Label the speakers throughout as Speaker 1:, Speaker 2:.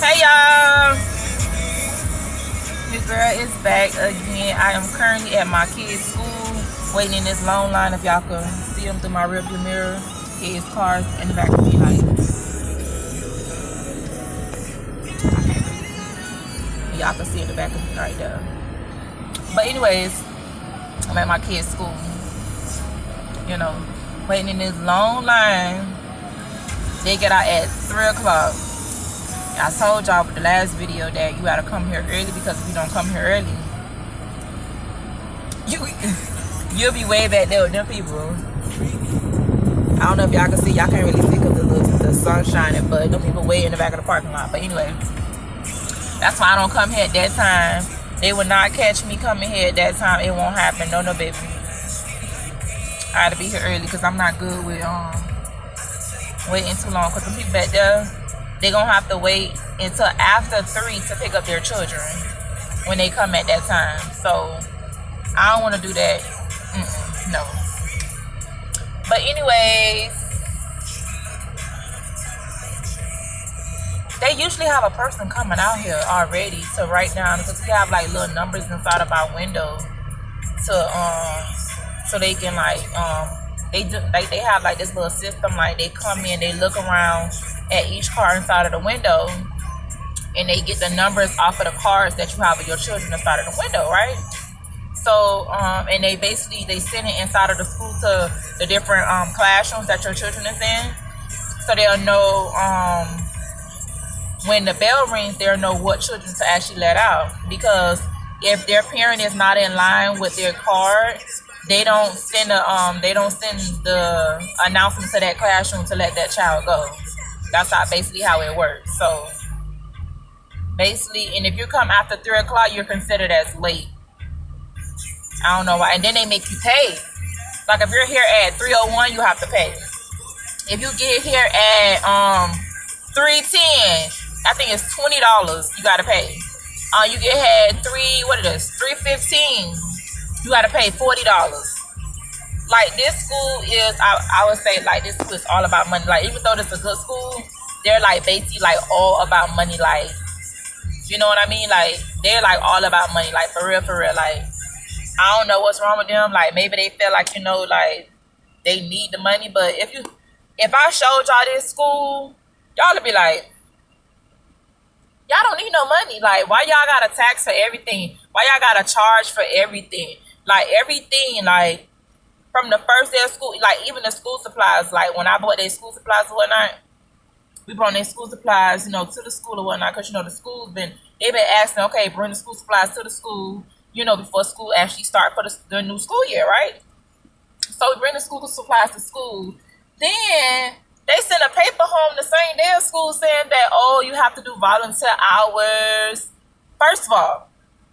Speaker 1: Hey y'all, your girl is back again. I am currently at my kids' school, waiting in this long line. If y'all can see them through my rearview mirror, kids' cars in the back of me, like y'all can see in the back of me right there. But anyways, I'm at my kids' school. You know, waiting in this long line. They get out at 3 o'clock. I told y'all with the last video that you gotta come here early, because if you don't come here early, you'll be way back there with them people. I don't know if y'all can see. Y'all can't really see because the sun's shining, but them people way in the back of the parking lot. But anyway, that's why I don't come here at that time. They will not catch me coming here at that time. It won't happen. No, baby. I gotta be here early because I'm not good with waiting too long. Because the people back there, they're going to have to wait until after 3 to pick up their children when they come at that time. So, I don't want to do that. No. But anyways, they usually have a person coming out here already to write down, because we have like little numbers inside of our window to, so they can they have like this little system, like they come in, they look around at each car inside of the window, and they get the numbers off of the cars that you have with your children inside of the window, right? So, and they send it inside of the school to the different classrooms that your children is in, so they'll know when the bell rings, they'll know what children to actually let out. Because if their parent is not in line with their card, they don't send the announcement to that classroom to let that child go. That's basically how it works. So basically, and if you come after 3 o'clock, you're considered as late. I don't know why. And then they make you pay. Like if you're here at 3:01, you have to pay. If you get here at 3:10, I think it's $20 you gotta pay. You get here at 3:15, you gotta pay $40. Like this school is, I would say like this school is all about money. Like even though this is a good school, they're like basically like all about money. Like, you know what I mean? Like they're like all about money. Like for real. Like I don't know what's wrong with them. Like maybe they feel like, you know, like they need the money. But if I showed y'all this school, y'all would be like, y'all don't need no money. Like why y'all got to tax for everything? Why y'all got to charge for everything? Like everything, like from the first day of school, like even the school supplies, like when I bought their school supplies and whatnot, we brought their school supplies, you know, to the school or whatnot, because, you know, they've been asking, okay, bring the school supplies to the school, you know, before school actually start for the new school year, right? So we bring the school supplies to school. Then they send a paper home the same day of school saying that, oh, you have to do volunteer hours. First of all,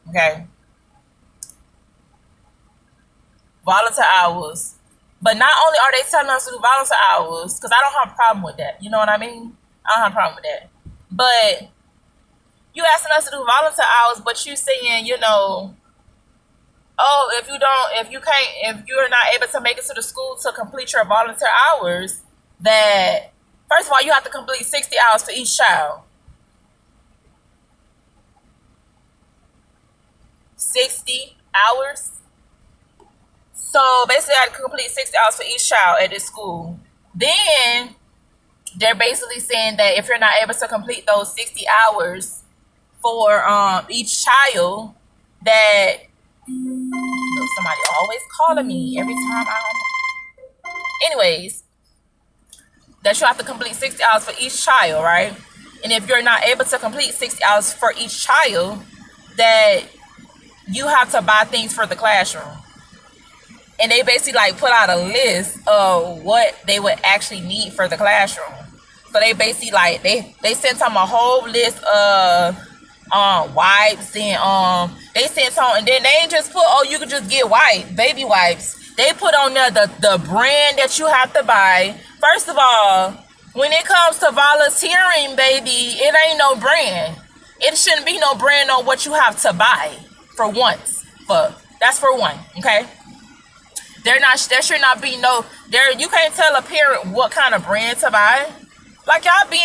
Speaker 1: okay, volunteer hours. But not only are they telling us to do volunteer hours, because I don't have a problem with that. You know what I mean? I don't have a problem with that. But you asking us to do volunteer hours, but you saying, you know, oh, if you're not able to make it to the school to complete your volunteer hours, that first of all, you have to complete 60 hours for each child. 60 hours. So basically, I had to complete 60 hours for each child at this school. Then they're basically saying that if you're not able to complete those 60 hours for each child, that somebody always calling me every time anyways, that you have to complete 60 hours for each child, right? And if you're not able to complete 60 hours for each child, that you have to buy things for the classroom. And they basically like put out a list of what they would actually need for the classroom. So they basically like they sent them a whole list of wipes, and they sent some, and then they ain't just put, oh, you could just get baby wipes. They put on there the brand that you have to buy. First of all, when it comes to volunteering, baby, it ain't no brand. It shouldn't be no brand on what you have to buy for once. That's for one, okay? There should not be you can't tell a parent what kind of brand to buy. Like y'all being,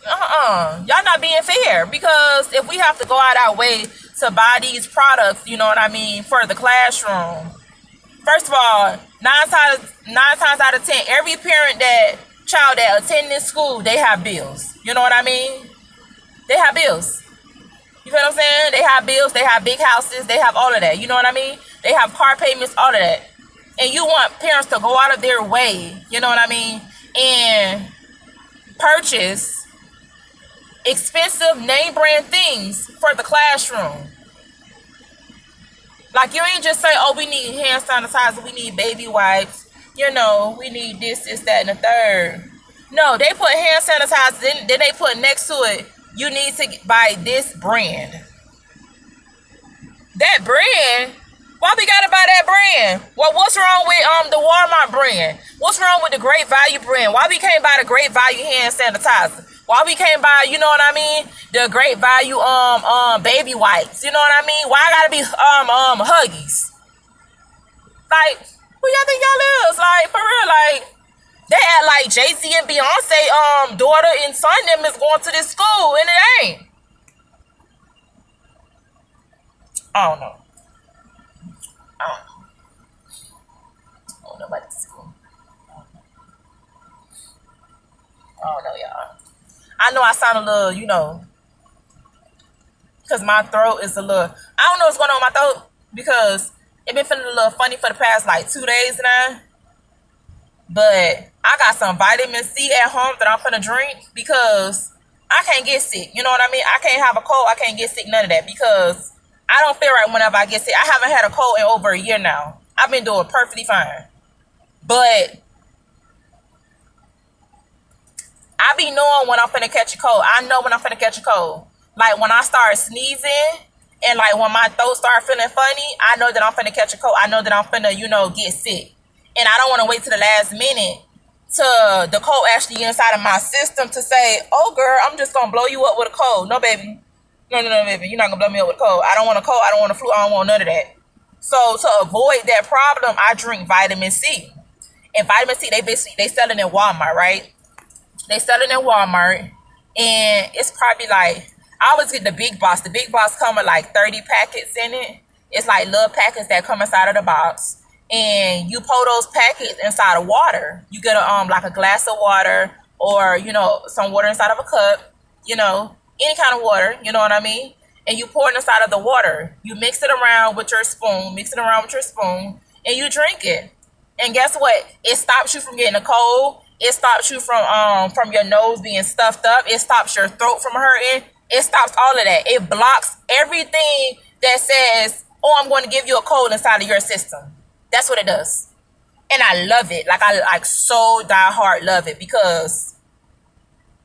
Speaker 1: y'all not being fair, because if we have to go out our way to buy these products, you know what I mean, for the classroom. First of all, nine times out of 10, every child that attend this school, they have bills. You know what I mean? They have bills. You feel what I'm saying? They have bills, they have big houses, they have all of that. You know what I mean? They have car payments, all of that. And you want parents to go out of their way, you know what I mean, and purchase expensive name brand things for the classroom. Like, you ain't just say, oh, we need hand sanitizer, we need baby wipes, you know, we need this, that, and the third. No, they put hand sanitizer, then they put next to it, you need to buy this brand. That brand? Why we gotta buy that brand? Well, what's wrong with the Walmart brand? What's wrong with the Great Value brand? Why we can't buy the Great Value hand sanitizer? Why we can't buy, you know what I mean, the Great Value baby wipes? You know what I mean? Why I gotta be Huggies? Like, who y'all think y'all is? Like, for real, like, they act like Jay-Z and Beyonce daughter and son them is going to this school, and it ain't. I don't know. I don't know about this school. I don't know, y'all. I know I sound a little, you know, because my throat is a little, I don't know what's going on with my throat, because it been feeling a little funny for the past like 2 days now. But I got some vitamin C at home that I'm finna drink, because I can't get sick. You know what I mean? I can't have a cold. I can't get sick, none of that, because I don't feel right whenever I get sick. I haven't had a cold in over a year now. I've been doing perfectly fine. But I be knowing when I'm finna catch a cold. I know when I'm finna catch a cold. Like, when I start sneezing and like when my throat start feeling funny, I know that I'm finna catch a cold. I know that I'm finna, you know, get sick. And I don't want to wait to the last minute to the cold actually get inside of my system to say, oh, girl, I'm just going to blow you up with a cold. No, baby. No, baby. You're not going to blow me up with a cold. I don't want a cold. I don't want a flu. I don't want none of that. So to avoid that problem, I drink vitamin C. And vitamin C, they sell it in Walmart, right? They sell it in Walmart. And it's probably like, I always get the big box. The big box come with like 30 packets in it. It's like little packets that come inside of the box. And you pour those packets inside of water. You get like a glass of water, or, you know, some water inside of a cup, you know, any kind of water, you know what I mean? And you pour it inside of the water. You mix it around with your spoon, and you drink it. And guess what? It stops you from getting a cold. It stops you from your nose being stuffed up. It stops your throat from hurting. It stops all of that. It blocks everything that says, oh, I'm going to give you a cold inside of your system. That's what it does. And I love it. Like, I like so die hard love it, because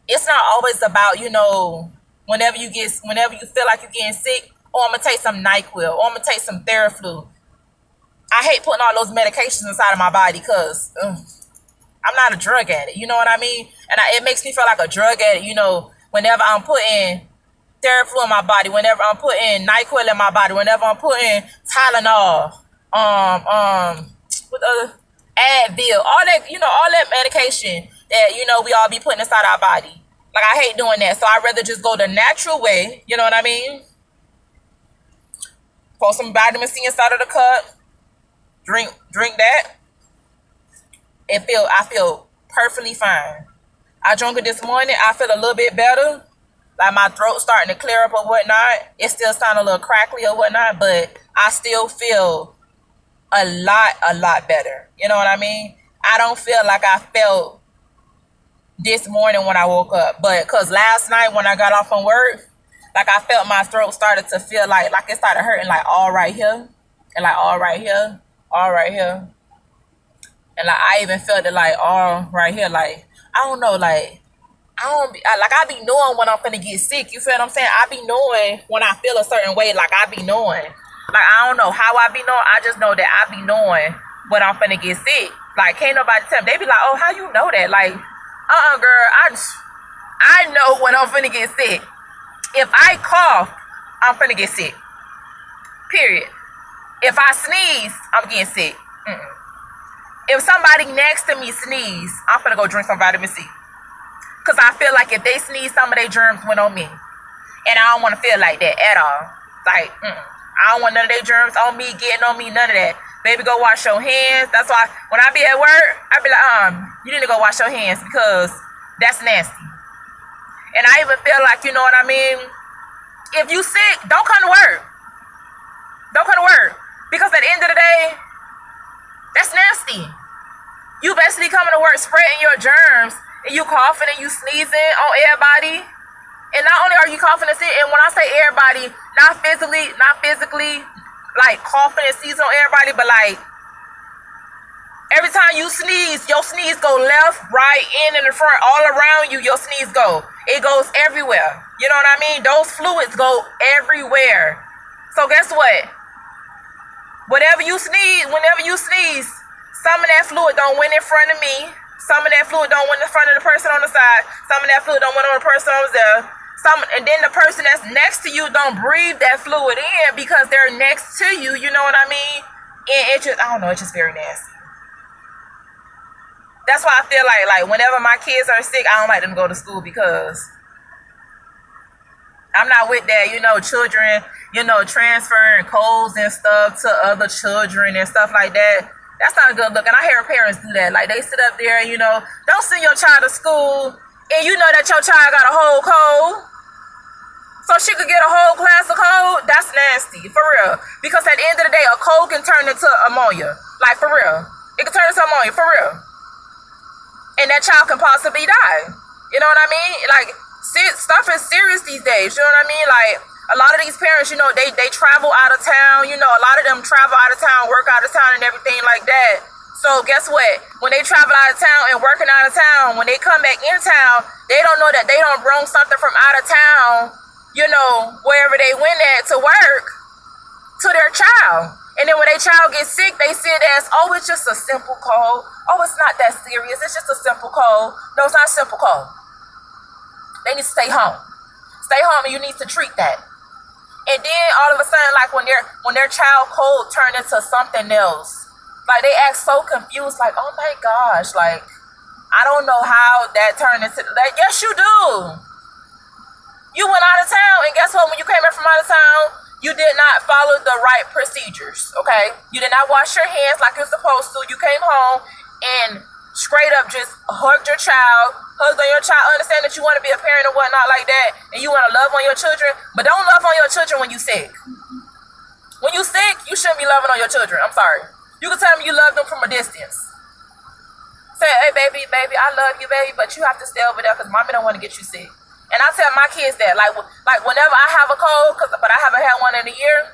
Speaker 1: it's not always about, you know, whenever you feel like you're getting sick, oh, I'm going to take some NyQuil, or I'm going to take some Theraflu. I hate putting all those medications inside of my body, because I'm not a drug addict. You know what I mean? And it makes me feel like a drug addict, you know, whenever I'm putting Theraflu in my body, whenever I'm putting NyQuil in my body, whenever I'm putting Tylenol, with other Advil, all that, you know, all that medication that, you know, we all be putting inside our body. Like, I hate doing that. So I'd rather just go the natural way, you know what I mean? Pour some vitamin C inside of the cup, drink that. I feel perfectly fine. I drank it this morning. I feel a little bit better. Like, my throat starting to clear up or whatnot. It still sound a little crackly or whatnot, but I still feel a lot better. You know what I mean? I don't feel like I felt this morning when I woke up, but because last night when I got off from work, like, I felt my throat started to feel like it started hurting, like all right here, and like all right here, and like I even felt it like all right here. Like, I don't know, like, I be knowing when I'm finna get sick. You feel what I'm saying? I be knowing when I feel a certain way. Like, I be knowing. Like, I don't know how I be knowing. I just know that I be knowing when I'm finna get sick. Like, can't nobody tell me. They be like, oh, how you know that? Like, girl, I know when I'm finna get sick. If I cough, I'm finna get sick. Period. If I sneeze, I'm getting sick. If somebody next to me sneeze, I'm finna go drink some vitamin C. Because I feel like if they sneeze, some of their germs went on me. And I don't want to feel like that at all. Like, I don't want none of their germs on me, getting on me, none of that. Baby, go wash your hands. That's why when I be at work, I be like, you need to go wash your hands because that's nasty. And I even feel like, you know what I mean? If you sick, don't come to work. Don't come to work. Because at the end of the day, that's nasty. You basically coming to work spreading your germs and you coughing and you sneezing on everybody. And not only are you coughing and sneezing, and when I say everybody, not physically, like coughing and sneezing on everybody, but like every time you sneeze, your sneeze go left, right, in the front, all around you, your sneeze go. It goes everywhere. You know what I mean? Those fluids go everywhere. So guess what? Whenever you sneeze, some of that fluid don't went in front of me. Some of that fluid don't went in front of the person on the side. Some of that fluid don't went on the person over there. And then the person that's next to you don't breathe that fluid in because they're next to you. You know what I mean? And it just, I don't know, it's just very nasty. That's why I feel like whenever my kids are sick, I don't like them to go to school because I'm not with that, children, transferring colds and stuff to other children and stuff like that. That's not a good look. And I hear parents do that. Like, they sit up there and, don't send your child to school and you know that your child got a whole cold. So she could get a whole class of cold. That's nasty, for real. Because at the end of the day, a cold can turn into ammonia. Like, for real. It can turn into ammonia, for real. And that child can possibly die. You know what I mean? Like, stuff is serious these days. You know what I mean? Like, a lot of these parents, they travel out of town. A lot of them travel out of town, work out of town and everything like that. So guess what? When they travel out of town and working out of town, when they come back in town, they don't know that they don't bring something from out of town, wherever they went at to work, to their child. And then when their child gets sick, they see it as, oh, it's just a simple cold. Oh, it's not that serious. It's just a simple cold. No, it's not a simple cold. They need to stay home. Stay home and you need to treat that. And then all of a sudden, like when their child cold turned into something else, like they act so confused, like, oh my gosh, like, I don't know how that turned into, like, yes you do. You went out of town, and guess what? When you came back from out of town, you did not follow the right procedures, okay? You did not wash your hands like you're supposed to. You came home and straight up just hugged on your child, understand that you want to be a parent or whatnot like that, and you want to love on your children, but don't love on your children when you sick. When you sick, you shouldn't be loving on your children. I'm sorry. You can tell me you love them from a distance. Say, hey, baby, I love you, baby, but you have to stay over there because mommy don't want to get you sick. And I tell my kids that, like whenever I have a cold, but I haven't had one in a year,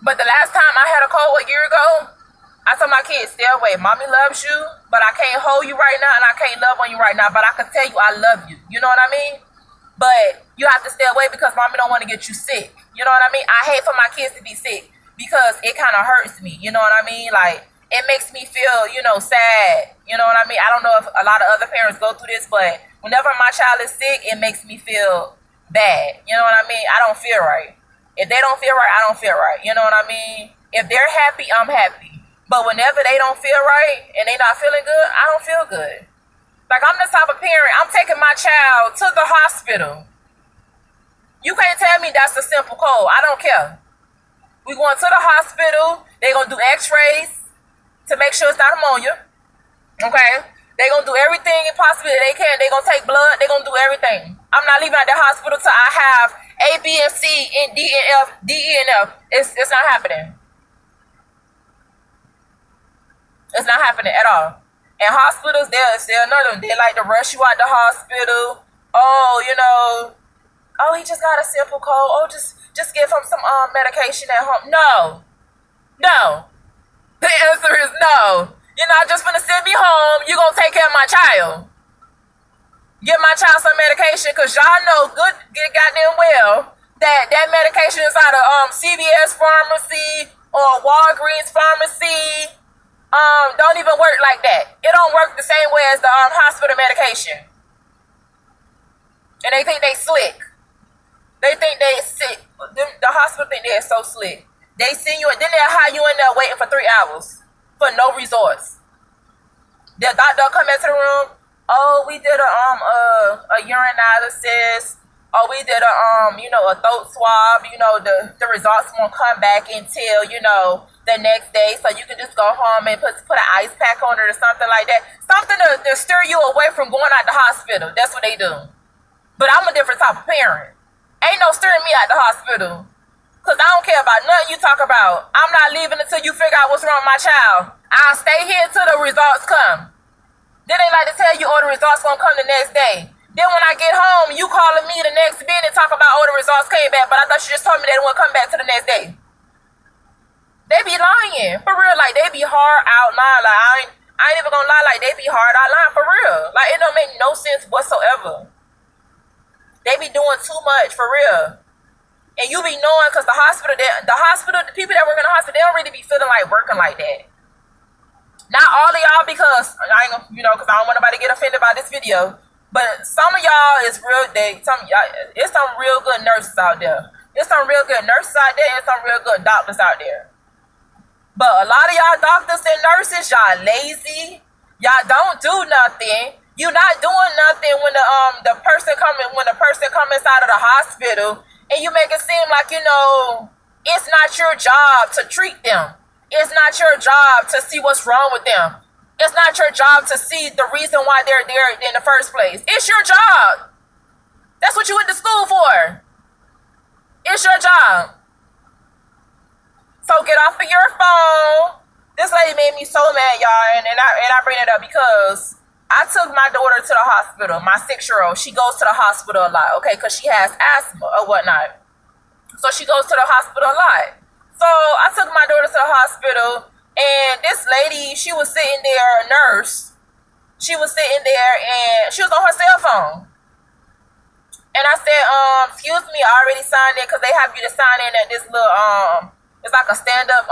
Speaker 1: but the last time I had a cold a year ago, I told my kids, stay away. Mommy loves you, but I can't hold you right now, and I can't love on you right now, but I can tell you I love you. You know what I mean? But you have to stay away because mommy don't want to get you sick. You know what I mean? I hate for my kids to be sick because it kind of hurts me. You know what I mean? Like, it makes me feel, sad. You know what I mean? I don't know if a lot of other parents go through this, but whenever my child is sick, it makes me feel bad. You know what I mean? I don't feel right. If they don't feel right, I don't feel right. You know what I mean? If they're happy, I'm happy. But whenever they don't feel right and they not feeling good, I don't feel good. Like, I'm the type of parent, I'm taking my child to the hospital. You can't tell me that's a simple cold. I don't care. We going to the hospital. They going to do x-rays to make sure it's not ammonia. Okay? They going to do everything possibly they can. They going to take blood. They going to do everything. I'm not leaving out the hospital till I have A, B, and C, and D, and F, D, E, and F. It's not happening. It's not happening at all. And hospitals, they're another. They like to rush you out the hospital. Oh, oh, he just got a simple cold. Oh, just give him some medication at home. No. The answer is no. You're not just gonna send me home. You're gonna take care of my child. Give my child some medication, because y'all know good goddamn well that medication is out of CVS pharmacy or Walgreens pharmacy. Don't even work like that. It don't work the same way as the hospital medication. And they think they slick. They think they sick. The hospital think they're so slick. They send you, and then they'll hire you in there waiting for 3 hours for no results. The doctor come into the room. oh, we did a urinalysis. Oh, we did a throat swab. The results won't come back until, the next day. So you can just go home and put an ice pack on it or something like that. Something to steer you away from going out the hospital. That's what they do. But I'm a different type of parent. Ain't no steering me out the hospital. Because I don't care about nothing you talk about. I'm not leaving until you figure out what's wrong with my child. I'll stay here till the results come. Then they like to tell you, oh, the results gonna come the next day. Then when I get home, you calling me the next minute talk about, oh, the results came back, but I thought you just told me they wouldn't come back to the next day. They be lying. For real, like, they be hard out lying. Like, I ain't even gonna lie, like, they be hard out lying for real. Like, it don't make no sense whatsoever. They be doing too much, for real. And you be knowing, because the people that work in the hospital, they don't really be feeling like working like that. Not all of y'all, because I ain't gonna, because I don't want nobody to get offended by this video. But some of y'all it's some real good nurses out there. It's some real good nurses out there and some real good doctors out there. But a lot of y'all doctors and nurses, y'all lazy. Y'all don't do nothing. You're not doing nothing when the person come inside of the hospital, and you make it seem like, it's not your job to treat them. It's not your job to see what's wrong with them. It's not your job to see the reason why they're there in the first place. It's your job. That's what you went to school for. It's your job. So get off of your phone. This lady made me so mad, y'all, and I bring it up because I took my daughter to the hospital, my 6-year-old. She goes to the hospital a lot, okay, because she has asthma or whatnot. So she goes to the hospital a lot. So I took my daughter to the hospital, and this lady, she was sitting there, a nurse. She was sitting there, and she was on her cell phone. And I said, excuse me, I already signed in, because they have you to sign in at this little, it's like a stand-up,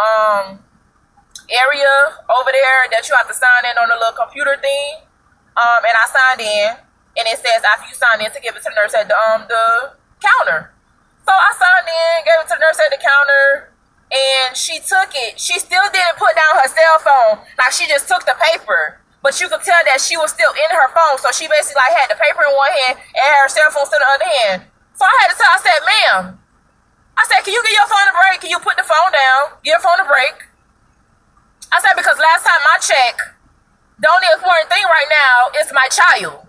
Speaker 1: area over there that you have to sign in on the little computer thing. And I signed in, and it says after you sign in to give it to the nurse at the counter. So I signed in, gave it to the nurse at the counter, and she took it. She still didn't put down her cell phone, like she just took the paper. But you could tell that she was still in her phone, so she basically like had the paper in one hand and her cell phone still in the other hand. So I had to tell, I said, ma'am, I said, can you give your phone a break? Can you put the phone down? Give your phone a break. I said, because last time I checked, the only important thing right now is my child.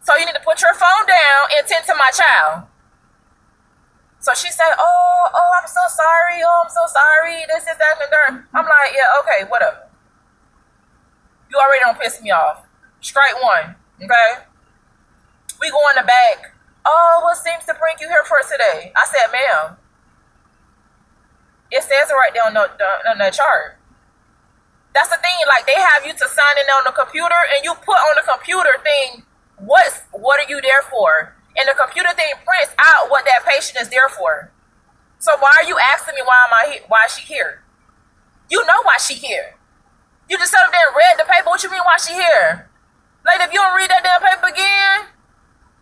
Speaker 1: So you need to put your phone down and tend to my child. So she said, oh, I'm so sorry. Oh, I'm so sorry. This is that and that. I'm like, yeah, okay, whatever. You already don't piss me off. Strike one, okay? We go in the back. Oh, what seems to bring you here for today? I said, ma'am, it says it right there on the chart. That's the thing, like they have you to sign in on the computer, and you put on the computer thing, what are you there for? And the computer thing prints out what that patient is there for. So why are you asking me why is she here? You know why she here. You just sat up there and read the paper. What you mean why she here? Like if you don't read that damn paper again,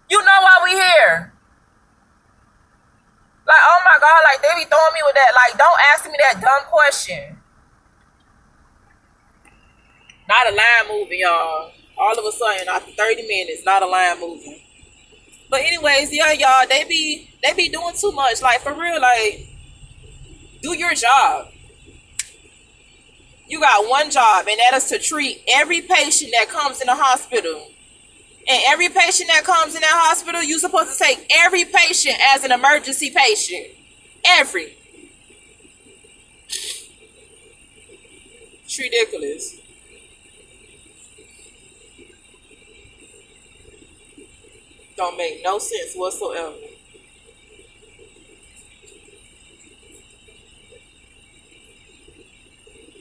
Speaker 1: you know why we here. Like, oh my God, like they be throwing me with that. Like, don't ask me that dumb question. Not a line moving, y'all. All of a sudden, after 30 minutes, not a line moving. But anyways, yeah, y'all, they be doing too much. Like, for real, like, do your job. You got one job, and that is to treat every patient that comes in the hospital. And every patient that comes in that hospital, you're supposed to take every patient as an emergency patient. Every. It's ridiculous. Don't make no sense whatsoever.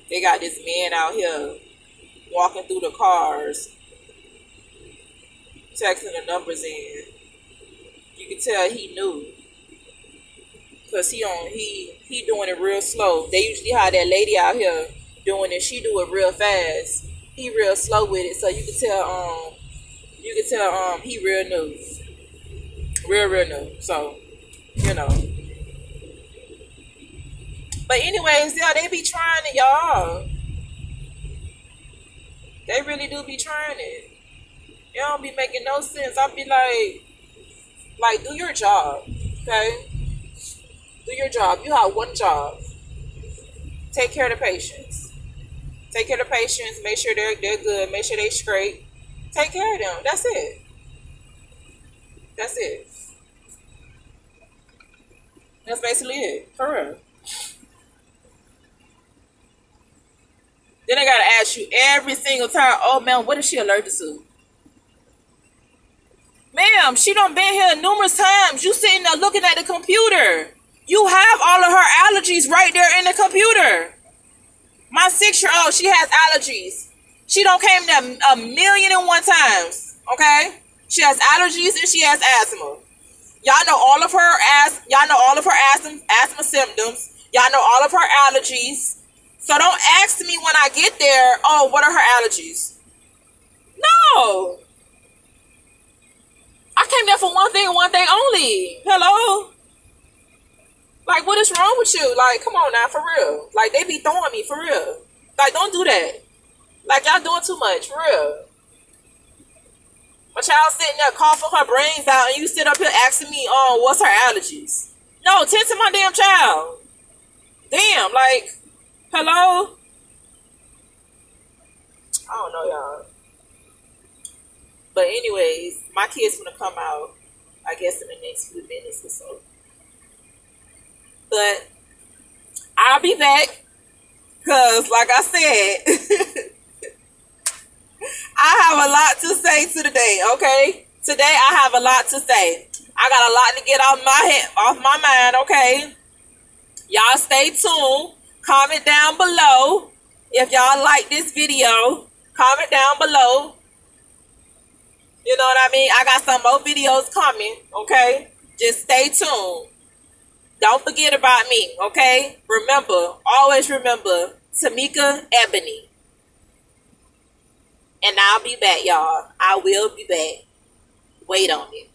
Speaker 1: They got this man out here walking through the cars, texting the numbers in. You can tell he knew, cause he doing it real slow. They usually have that lady out here doing it. She do it real fast. He real slow with it, so you can tell he real new, real new. So you know. But anyways, yeah, they be trying it, y'all. They really do be trying it. It don't be making no sense. I'll be like, do your job, okay? Do your job. You have one job. Take care of the patients. Take care of the patients. Make sure they're good. Make sure they straight. Take care of them. That's it. That's it. That's basically it. For real. Then I gotta ask you every single time, oh man, what is she allergic to? Ma'am, she done been here numerous times. You sitting there looking at the computer. You have all of her allergies right there in the computer. My 6-year-old, she has allergies. She don't came there a million and one times. Okay? She has allergies and she has asthma. Y'all know all of her asthma symptoms. Y'all know all of her allergies. So don't ask me when I get there, oh, what are her allergies? No. I came there for one thing and one thing only. Hello? Like, what is wrong with you? Like, come on now, for real. Like, they be throwing me, for real. Like, don't do that. Like, y'all doing too much, for real. My child sitting there coughing her brains out and you sit up here asking me, oh, what's her allergies? No, tend to my damn child. Damn, like, hello? I don't know, y'all. But anyways, my kid's gonna come out, I guess, in the next few minutes or so. But I'll be back because, like I said, I have a lot to say today, okay? Today I have a lot to say. I got a lot to get off my mind, okay? Y'all stay tuned. Comment down below if y'all like this video. Comment down below. You know what I mean? I got some more videos coming, okay? Just stay tuned. Don't forget about me, okay? Remember, always remember, Tamika Ebony. And I'll be back, y'all. I will be back. Wait on it.